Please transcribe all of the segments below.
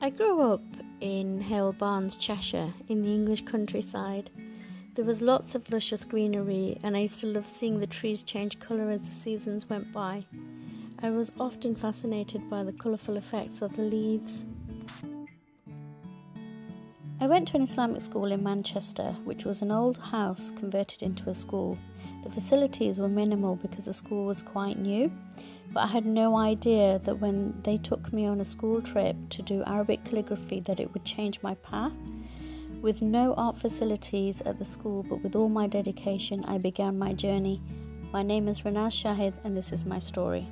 I grew up in Hale Barnes, Cheshire, in the English countryside. There was lots of luscious greenery, and I used to love seeing the trees change colour as the seasons went by. I was often fascinated by the colourful effects of the leaves. I went to an Islamic school in Manchester, which was an old house converted into a school. The facilities were minimal because the school was quite new, but I had no idea that when they took me on a school trip to do Arabic calligraphy that it would change my path. With no art facilities at the school, but with all my dedication, I began my journey. My name is Renaz Shahid, and this is my story.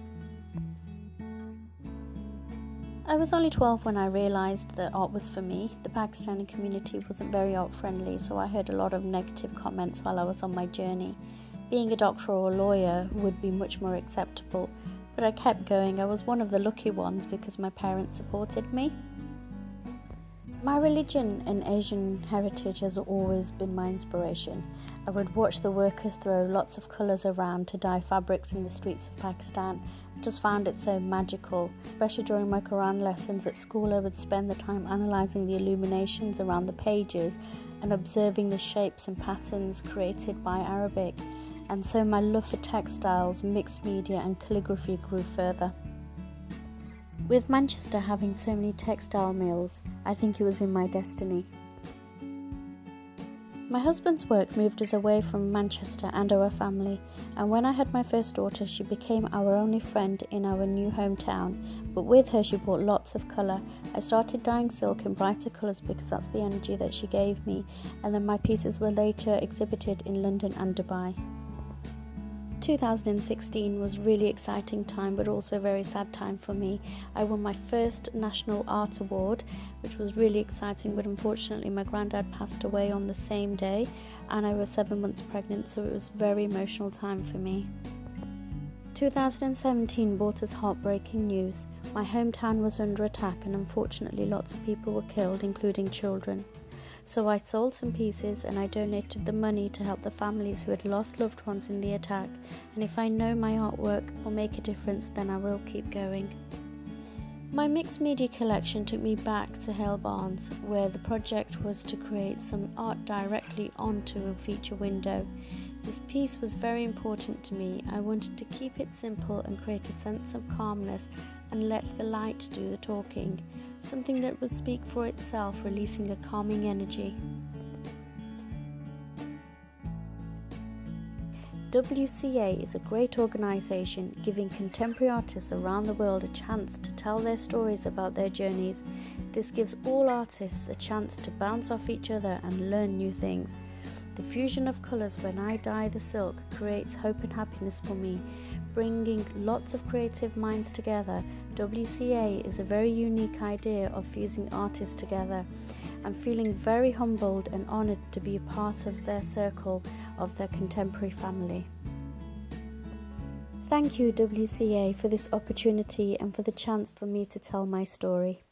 I was only 12 when I realised that art was for me. The Pakistani community wasn't very art friendly, so I heard a lot of negative comments while I was on my journey. Being a doctor or a lawyer would be much more acceptable, but I kept going. I was one of the lucky ones because my parents supported me. My religion and Asian heritage has always been my inspiration. I would watch the workers throw lots of colours around to dye fabrics in the streets of Pakistan. I just found it so magical. Especially during my Quran lessons at school, I would spend the time analysing the illuminations around the pages and observing the shapes and patterns created by Arabic. And so my love for textiles, mixed media and calligraphy grew further. With Manchester having so many textile mills, I think it was in my destiny. My husband's work moved us away from Manchester and our family, and when I had my first daughter, she became our only friend in our new hometown, but with her she brought lots of colour. I started dyeing silk in brighter colours because that's the energy that she gave me, and then my pieces were later exhibited in London and Dubai. 2016 was a really exciting time, but also a very sad time for me. I won my first National Art Award, which was really exciting, but unfortunately my granddad passed away on the same day and I was 7 months pregnant, so it was a very emotional time for me. 2017 brought us heartbreaking news. My hometown was under attack and unfortunately lots of people were killed, including children. So I sold some pieces and I donated the money to help the families who had lost loved ones in the attack, and if I know my artwork will make a difference, then I will keep going. My mixed media collection took me back to Hale Barnes, where the project was to create some art directly onto a feature window. This piece was very important to me. I wanted to keep it simple and create a sense of calmness and let the light do the talking, something that would speak for itself, releasing a calming energy. WCA is a great organisation giving contemporary artists around the world a chance to tell their stories about their journeys. This gives all artists a chance to bounce off each other and learn new things. The fusion of colours when I dye the silk creates hope and happiness for me, bringing lots of creative minds together. WCA is a very unique idea of fusing artists together. I'm feeling very humbled and honoured to be a part of their circle, of their contemporary family. Thank you, WCA, for this opportunity and for the chance for me to tell my story.